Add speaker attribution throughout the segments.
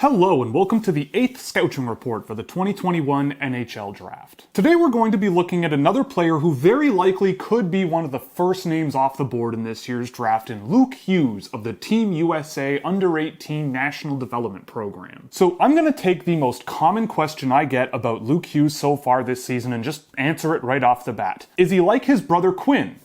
Speaker 1: Hello and welcome to the 8th Scouting Report for the 2021 NHL Draft. Today we're going to be looking at another player who very likely could be one of the first names off the board in this year's draft in Luke Hughes of the Team USA Under-18 National Development Program. So I'm going to take the most common question I get about Luke Hughes so far this season and just answer it right off the bat. Is he like his brother Quinn?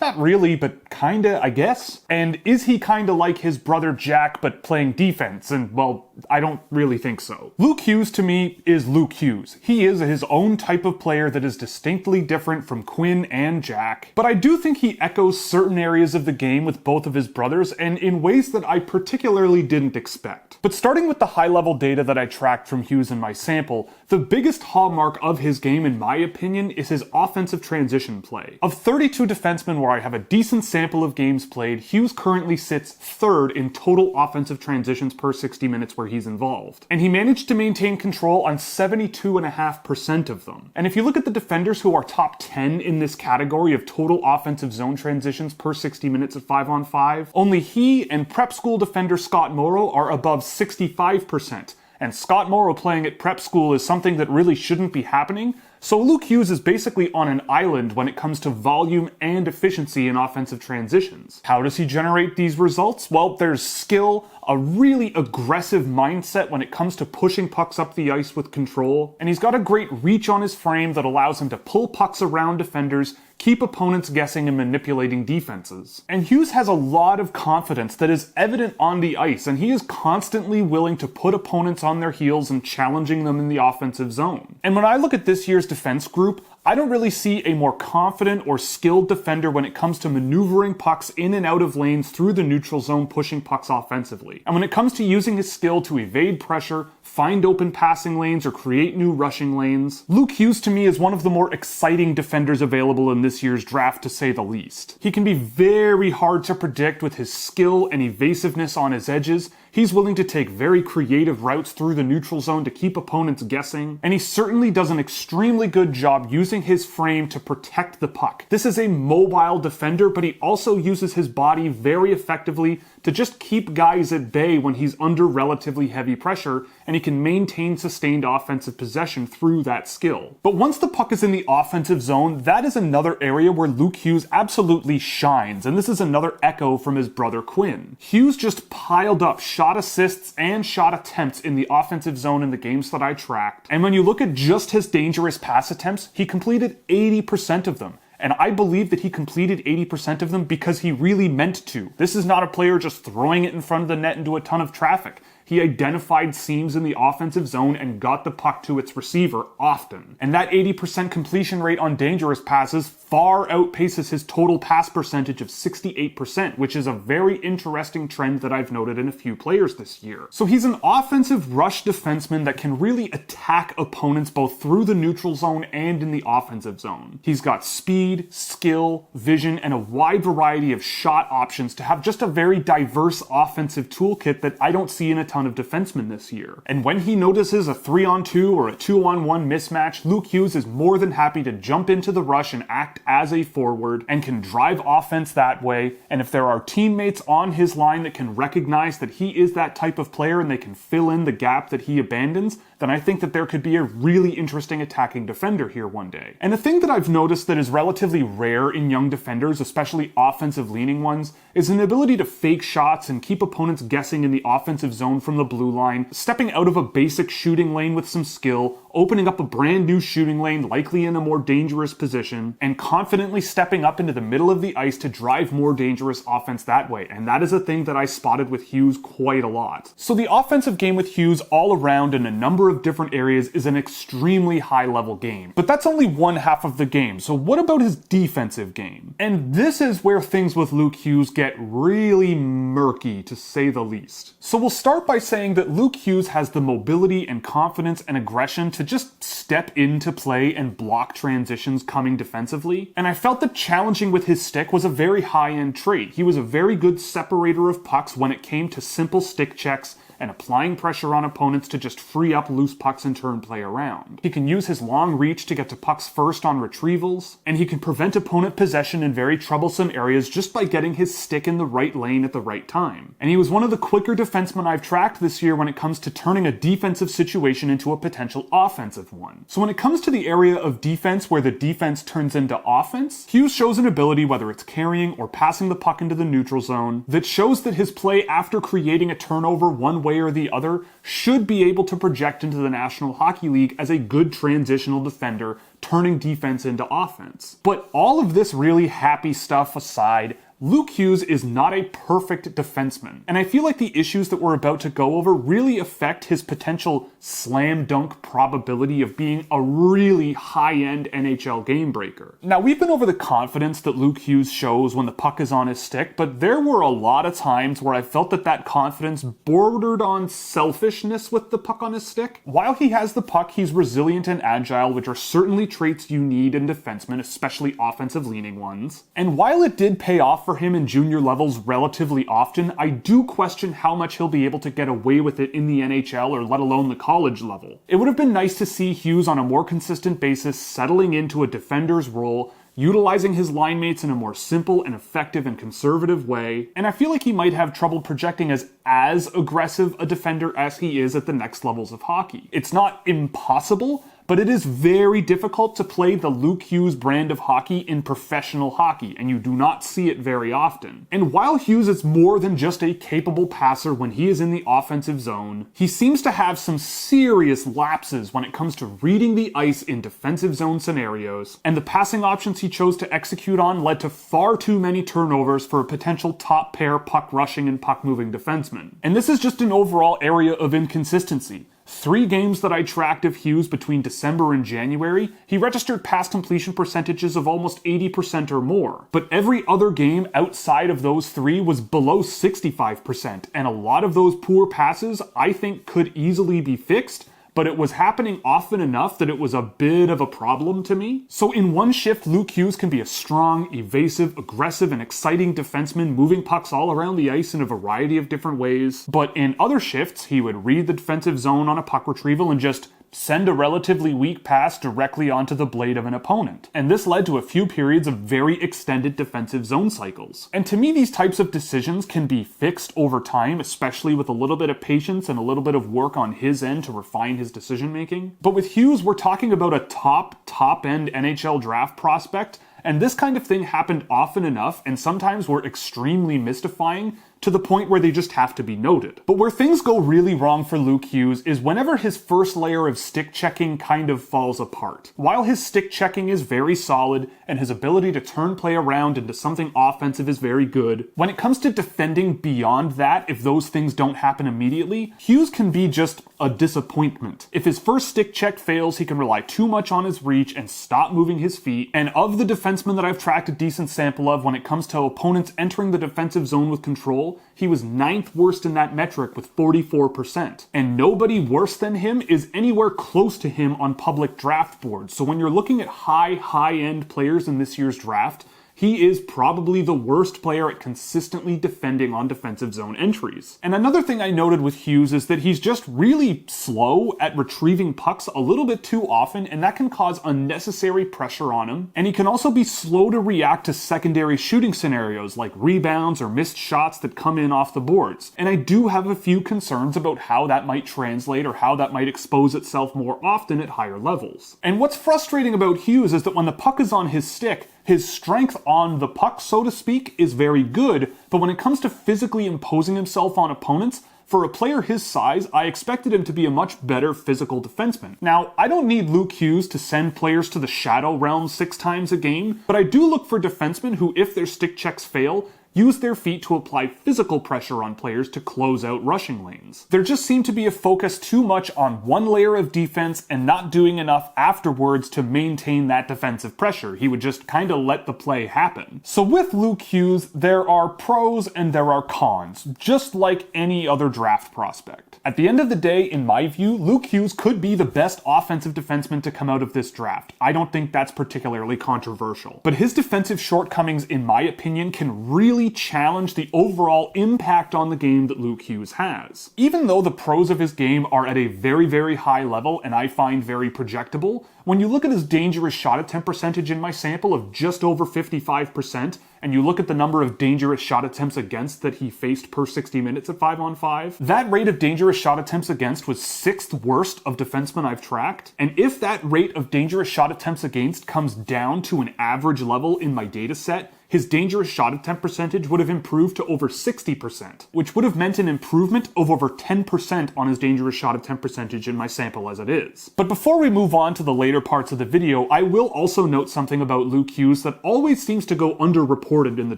Speaker 1: Not really, but kinda, I guess. And is he kinda like his brother Jack, but playing defense? And, well, I don't really think so. Luke Hughes, to me, is Luke Hughes. He is his own type of player that is distinctly different from Quinn and Jack. But I do think he echoes certain areas of the game with both of his brothers, and in ways that I particularly didn't expect. But starting with the high-level data that I tracked from Hughes in my sample, the biggest hallmark of his game, in my opinion, is his offensive transition play. Of 32 defensemen where I have a decent sample of games played, Hughes currently sits third in total offensive transitions per 60 minutes where he's involved. And he managed to maintain control on 72.5% of them. And if you look at the defenders who are top 10 in this category of total offensive zone transitions per 60 minutes at 5-on-5, only he and prep school defender Scott Morrow are above 65%. And Scott Morrow playing at prep school is something that really shouldn't be happening. So Luke Hughes is basically on an island when it comes to volume and efficiency in offensive transitions. How does he generate these results? Well, there's skill, a really aggressive mindset when it comes to pushing pucks up the ice with control, and he's got a great reach on his frame that allows him to pull pucks around defenders, keep opponents guessing and manipulating defenses. And Hughes has a lot of confidence that is evident on the ice, and he is constantly willing to put opponents on their heels and challenging them in the offensive zone. And when I look at this year's defense group, I don't really see a more confident or skilled defender when it comes to maneuvering pucks in and out of lanes through the neutral zone, pushing pucks offensively. And when it comes to using his skill to evade pressure, find open passing lanes, or create new rushing lanes, Luke Hughes to me is one of the more exciting defenders available in this year's draft, to say the least. He can be very hard to predict with his skill and evasiveness on his edges. He's willing to take very creative routes through the neutral zone to keep opponents guessing, and he certainly does an extremely good job using his frame to protect the puck. This is a mobile defender, but he also uses his body very effectively to just keep guys at bay when he's under relatively heavy pressure, and he can maintain sustained offensive possession through that skill. But once the puck is in the offensive zone, that is another area where Luke Hughes absolutely shines, and this is another echo from his brother Quinn. Hughes just piled up shot assists and shot attempts in the offensive zone in the games that I tracked, and when you look at just his dangerous pass attempts, he completed 80% of them. And I believe that he completed 80% of them because he really meant to. This is not a player just throwing it in front of the net into a ton of traffic. He identified seams in the offensive zone and got the puck to its receiver often. And that 80% completion rate on dangerous passes far outpaces his total pass percentage of 68%, which is a very interesting trend that I've noted in a few players this year. So he's an offensive rush defenseman that can really attack opponents both through the neutral zone and in the offensive zone. He's got speed, skill, vision, and a wide variety of shot options to have just a very diverse offensive toolkit that I don't see in a ton of defensemen this year. And when he notices a 3-on-2 or a 2-on-1 mismatch, Luke Hughes is more than happy to jump into the rush and act as a forward and can drive offense that way. And if there are teammates on his line that can recognize that he is that type of player and they can fill in the gap that he abandons, then I think that there could be a really interesting attacking defender here one day. And a thing that I've noticed that is relatively rare in young defenders, especially offensive-leaning ones, is an ability to fake shots and keep opponents guessing in the offensive zone from the blue line, stepping out of a basic shooting lane with some skill, opening up a brand new shooting lane, likely in a more dangerous position, and confidently stepping up into the middle of the ice to drive more dangerous offense that way. And that is a thing that I spotted with Hughes quite a lot. So the offensive game with Hughes all around in a number of different areas is an extremely high-level game. But that's only one half of the game, so what about his defensive game? And this is where things with Luke Hughes get really murky, to say the least. So we'll start by saying that Luke Hughes has the mobility and confidence and aggression to just step into play and block transitions coming defensively, and I felt that challenging with his stick was a very high-end trait. He was a very good separator of pucks when it came to simple stick checks and applying pressure on opponents to just free up loose pucks and turn play around. He can use his long reach to get to pucks first on retrievals, and he can prevent opponent possession in very troublesome areas just by getting his stick in the right lane at the right time. And he was one of the quicker defensemen I've tracked this year when it comes to turning a defensive situation into a potential offensive one. So when it comes to the area of defense where the defense turns into offense, Hughes shows an ability, whether it's carrying or passing the puck into the neutral zone, that shows that his play after creating a turnover one way or the other should be able to project into the National Hockey League as a good transitional defender, turning defense into offense. But all of this really happy stuff aside, Luke Hughes is not a perfect defenseman, and I feel like the issues that we're about to go over really affect his potential slam dunk probability of being a really high-end NHL game breaker. Now, we've been over the confidence that Luke Hughes shows when the puck is on his stick, but there were a lot of times where I felt that confidence bordered on selfishness with the puck on his stick. While he has the puck, he's resilient and agile, which are certainly traits you need in defensemen, especially offensive-leaning ones. And while it did pay off for him in junior levels relatively often, I do question how much he'll be able to get away with it in the NHL or let alone the college level. It would have been nice to see Hughes on a more consistent basis settling into a defender's role, utilizing his line mates in a more simple and effective and conservative way, and I feel like he might have trouble projecting as aggressive a defender as he is at the next levels of hockey. It's not impossible, but it is very difficult to play the Luke Hughes brand of hockey in professional hockey, and you do not see it very often. And while Hughes is more than just a capable passer when he is in the offensive zone, he seems to have some serious lapses when it comes to reading the ice in defensive zone scenarios, and the passing options he chose to execute on led to far too many turnovers for a potential top pair puck rushing and puck moving defenseman. And this is just an overall area of inconsistency. 3 games that I tracked of Hughes between December and January, he registered pass completion percentages of almost 80% or more. But every other game outside of those 3 was below 65%, and a lot of those poor passes I think could easily be fixed, but it was happening often enough that it was a bit of a problem to me. So in one shift, Luke Hughes can be a strong, evasive, aggressive, and exciting defenseman moving pucks all around the ice in a variety of different ways. But in other shifts, he would read the defensive zone on a puck retrieval and just send a relatively weak pass directly onto the blade of an opponent. And this led to a few periods of very extended defensive zone cycles. And to me, these types of decisions can be fixed over time, especially with a little bit of patience and a little bit of work on his end to refine his decision making. But with Hughes, we're talking about a top-end NHL draft prospect, and this kind of thing happened often enough, and sometimes were extremely mystifying, to the point where they just have to be noted. But where things go really wrong for Luke Hughes is whenever his first layer of stick checking kind of falls apart. While his stick checking is very solid, and his ability to turn play around into something offensive is very good, when it comes to defending beyond that, if those things don't happen immediately, Hughes can be just a disappointment. If his first stick check fails, he can rely too much on his reach and stop moving his feet, and of the defensemen that I've tracked a decent sample of when it comes to opponents entering the defensive zone with control, he was 9th worst in that metric with 44%. And nobody worse than him is anywhere close to him on public draft boards. So when you're looking at high-end players in this year's draft, he is probably the worst player at consistently defending on defensive zone entries. And another thing I noted with Hughes is that he's just really slow at retrieving pucks a little bit too often, and that can cause unnecessary pressure on him. And he can also be slow to react to secondary shooting scenarios like rebounds or missed shots that come in off the boards. And I do have a few concerns about how that might translate or how that might expose itself more often at higher levels. And what's frustrating about Hughes is that when the puck is on his stick, his strength on the puck, so to speak, is very good, but when it comes to physically imposing himself on opponents, for a player his size, I expected him to be a much better physical defenseman. Now, I don't need Luke Hughes to send players to the Shadow Realm 6 times a game, but I do look for defensemen who, if their stick checks fail, use their feet to apply physical pressure on players to close out rushing lanes. There just seemed to be a focus too much on one layer of defense and not doing enough afterwards to maintain that defensive pressure. He would just kind of let the play happen. So with Luke Hughes, there are pros and there are cons, just like any other draft prospect. At the end of the day, in my view, Luke Hughes could be the best offensive defenseman to come out of this draft. I don't think that's particularly controversial. But his defensive shortcomings, in my opinion, can really really challenge the overall impact on the game that Luke Hughes has. Even though the pros of his game are at a very, very high level and I find very projectable, when you look at his dangerous shot attempt percentage in my sample of just over 55%, and you look at the number of dangerous shot attempts against that he faced per 60 minutes at 5-on-5, that rate of dangerous shot attempts against was 6th worst of defensemen I've tracked. And if that rate of dangerous shot attempts against comes down to an average level in my data set, his dangerous shot attempt percentage would have improved to over 60%, which would have meant an improvement of over 10% on his dangerous shot attempt percentage in my sample as it is. But before we move on to the later parts of the video, I will also note something about Luke Hughes that always seems to go underreported in the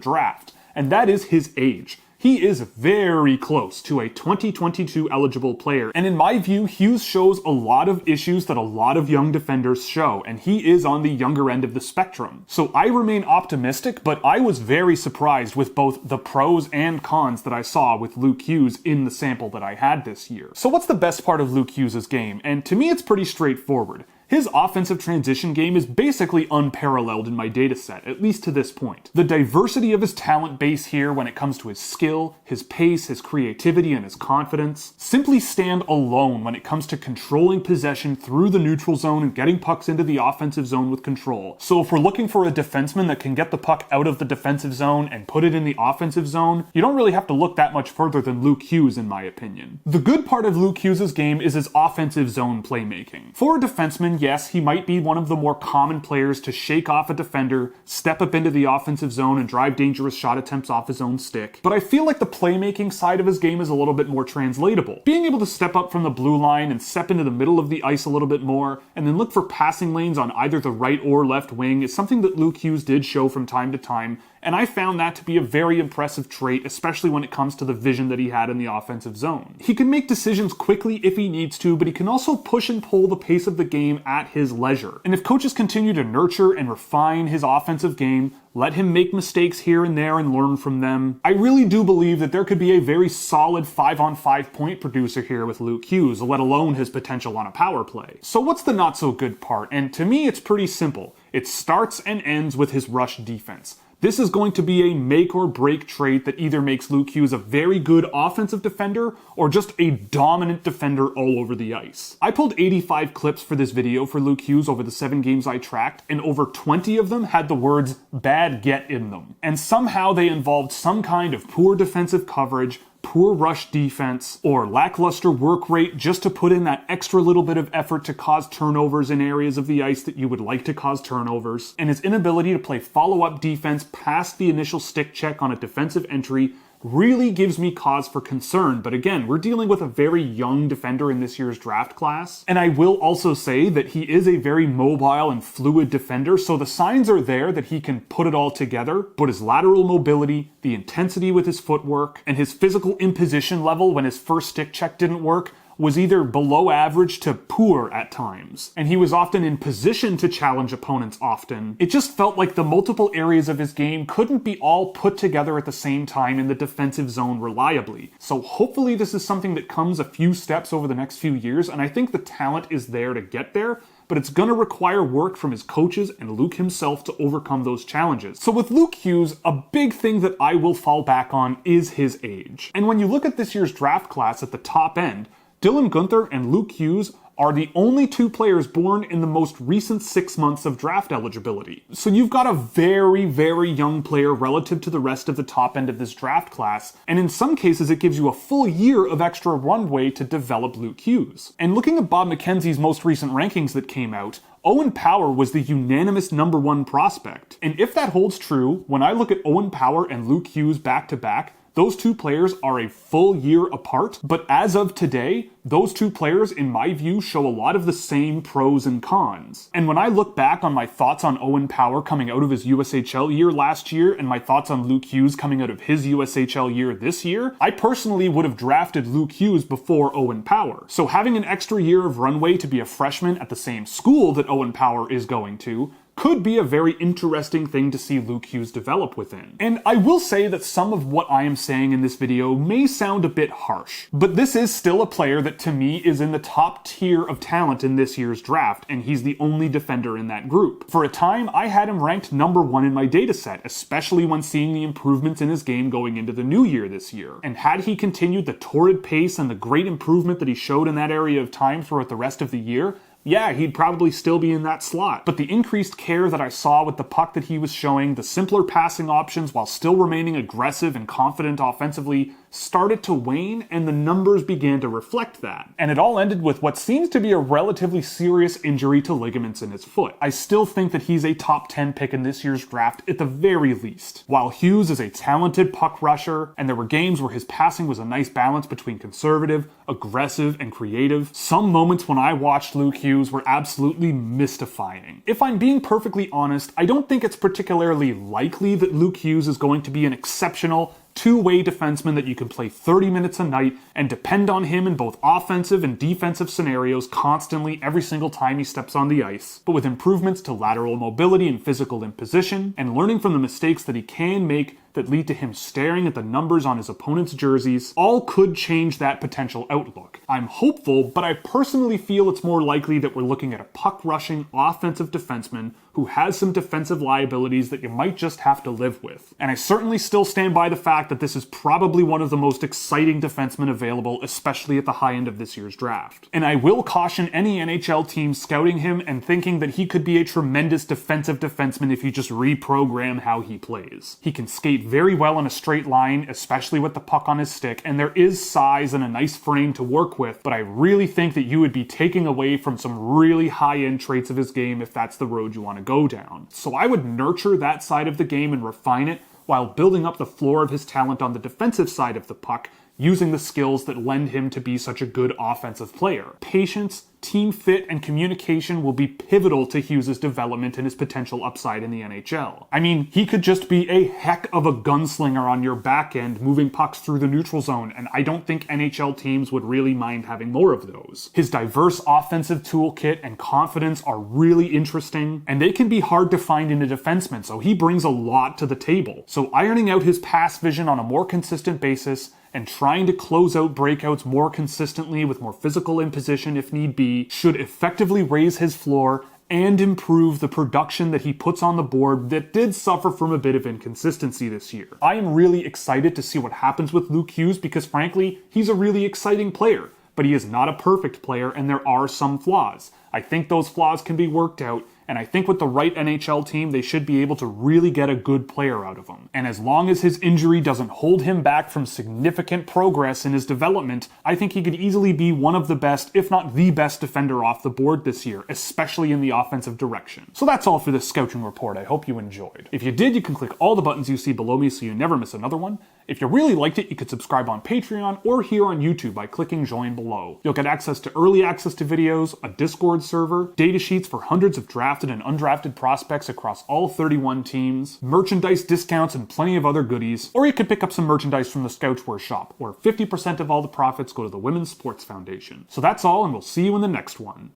Speaker 1: draft, and that is his age. He is very close to a 2022 eligible player, and in my view, Hughes shows a lot of issues that a lot of young defenders show, and he is on the younger end of the spectrum. So I remain optimistic, but I was very surprised with both the pros and cons that I saw with Luke Hughes in the sample that I had this year. So what's the best part of Luke Hughes' game? And to me, it's pretty straightforward. His offensive transition game is basically unparalleled in my dataset, at least to this point. The diversity of his talent base here when it comes to his skill, his pace, his creativity, and his confidence simply stand alone when it comes to controlling possession through the neutral zone and getting pucks into the offensive zone with control. So if we're looking for a defenseman that can get the puck out of the defensive zone and put it in the offensive zone, you don't really have to look that much further than Luke Hughes in my opinion. The good part of Luke Hughes' game is his offensive zone playmaking. For a defenseman, yes, he might be one of the more common players to shake off a defender, step up into the offensive zone, and drive dangerous shot attempts off his own stick. But I feel like the playmaking side of his game is a little bit more translatable. Being able to step up from the blue line and step into the middle of the ice a little bit more, and then look for passing lanes on either the right or left wing is something that Luke Hughes did show from time to time, and I found that to be a very impressive trait, especially when it comes to the vision that he had in the offensive zone. He can make decisions quickly if he needs to, but he can also push and pull the pace of the game at his leisure. And if coaches continue to nurture and refine his offensive game, let him make mistakes here and there and learn from them, I really do believe that there could be a very solid 5-on-5 point producer here with Luke Hughes, let alone his potential on a power play. So what's the not so good part? And to me, it's pretty simple. It starts and ends with his rush defense. This is going to be a make or break trait that either makes Luke Hughes a very good offensive defender or just a dominant defender all over the ice. I pulled 85 clips for this video for Luke Hughes over the 7 games I tracked, and over 20 of them had the words "bad get" in them. And somehow they involved some kind of poor defensive coverage, poor rush defense, or lackluster work rate just to put in that extra little bit of effort to cause turnovers in areas of the ice that you would like to cause turnovers, and his inability to play follow-up defense past the initial stick check on a defensive entry really gives me cause for concern. But again, we're dealing with a very young defender in this year's draft class. And I will also say that he is a very mobile and fluid defender, so the signs are there that he can put it all together, but his lateral mobility, the intensity with his footwork, and his physical imposition level when his first stick check didn't work was either below average to poor at times, and he was often in position to challenge opponents often. It just felt like the multiple areas of his game couldn't be all put together at the same time in the defensive zone reliably. So hopefully this is something that comes a few steps over the next few years, and I think the talent is there to get there, but it's going to require work from his coaches and Luke himself to overcome those challenges. So with Luke Hughes, a big thing that I will fall back on is his age. And when you look at this year's draft class at the top end, Dylan Guenther and Luke Hughes are the only 2 players born in the most recent 6 months of draft eligibility. So you've got a very, very young player relative to the rest of the top end of this draft class, and in some cases it gives you a full year of extra runway to develop Luke Hughes. And looking at Bob McKenzie's most recent rankings that came out, Owen Power was the unanimous number 1 prospect. And if that holds true, when I look at Owen Power and Luke Hughes back to back, those 2 players are a full year apart, but as of today, those 2 players, in my view, show a lot of the same pros and cons. And when I look back on my thoughts on Owen Power coming out of his USHL year last year and my thoughts on Luke Hughes coming out of his USHL year this year, I personally would have drafted Luke Hughes before Owen Power. So having an extra year of runway to be a freshman at the same school that Owen Power is going to, could be a very interesting thing to see Luke Hughes develop within. And I will say that some of what I am saying in this video may sound a bit harsh, but this is still a player that to me is in the top tier of talent in this year's draft, and he's the only defender in that group. For a time, I had him ranked number 1 in my dataset, especially when seeing the improvements in his game going into the new year this year. And had he continued the torrid pace and the great improvement that he showed in that area of time throughout the rest of the year, yeah, he'd probably still be in that slot. But the increased care that I saw with the puck that he was showing, the simpler passing options while still remaining aggressive and confident offensively, started to wane, and the numbers began to reflect that. And it all ended with what seems to be a relatively serious injury to ligaments in his foot. I still think that he's a top 10 pick in this year's draft at the very least. While Hughes is a talented puck rusher, and there were games where his passing was a nice balance between conservative, aggressive, and creative, some moments when I watched Luke Hughes were absolutely mystifying. If I'm being perfectly honest, I don't think it's particularly likely that Luke Hughes is going to be an exceptional two-way defenseman that you can play 30 minutes a night and depend on him in both offensive and defensive scenarios constantly every single time he steps on the ice. But with improvements to lateral mobility and physical imposition, and learning from the mistakes that he can make that lead to him staring at the numbers on his opponent's jerseys, all could change that potential outlook. I'm hopeful, but I personally feel it's more likely that we're looking at a puck-rushing offensive defenseman who has some defensive liabilities that you might just have to live with. And I certainly still stand by the fact that this is probably one of the most exciting defensemen available, especially at the high end of this year's draft. And I will caution any NHL team scouting him and thinking that he could be a tremendous defensive defenseman if you just reprogram how he plays. He can skate very well in a straight line, especially with the puck on his stick, and there is size and a nice frame to work with, but I really think that you would be taking away from some really high-end traits of his game if that's the road you want to go down. So I would nurture that side of the game and refine it while building up the floor of his talent on the defensive side of the puck, using the skills that lend him to be such a good offensive player. Patience, team fit, and communication will be pivotal to Hughes' development and his potential upside in the NHL. I mean, he could just be a heck of a gunslinger on your back end, moving pucks through the neutral zone, and I don't think NHL teams would really mind having more of those. His diverse offensive toolkit and confidence are really interesting, and they can be hard to find in a defenseman, so he brings a lot to the table. So ironing out his pass vision on a more consistent basis, and trying to close out breakouts more consistently with more physical imposition if need be, should effectively raise his floor and improve the production that he puts on the board that did suffer from a bit of inconsistency this year. I am really excited to see what happens with Luke Hughes because frankly, he's a really exciting player, but he is not a perfect player and there are some flaws. I think those flaws can be worked out, and I think with the right NHL team, they should be able to really get a good player out of him. And as long as his injury doesn't hold him back from significant progress in his development, I think he could easily be one of the best, if not the best defender off the board this year, especially in the offensive direction. So that's all for this scouting report. I hope you enjoyed. If you did, you can click all the buttons you see below me so you never miss another one. If you really liked it, you could subscribe on Patreon or here on YouTube by clicking join below. You'll get access to early access to videos, a Discord server, data sheets for hundreds of drafted and undrafted prospects across all 31 teams, merchandise discounts, and plenty of other goodies. Or you could pick up some merchandise from the Scoutswear shop, where 50% of all the profits go to the Women's Sports Foundation. So that's all, and we'll see you in the next one.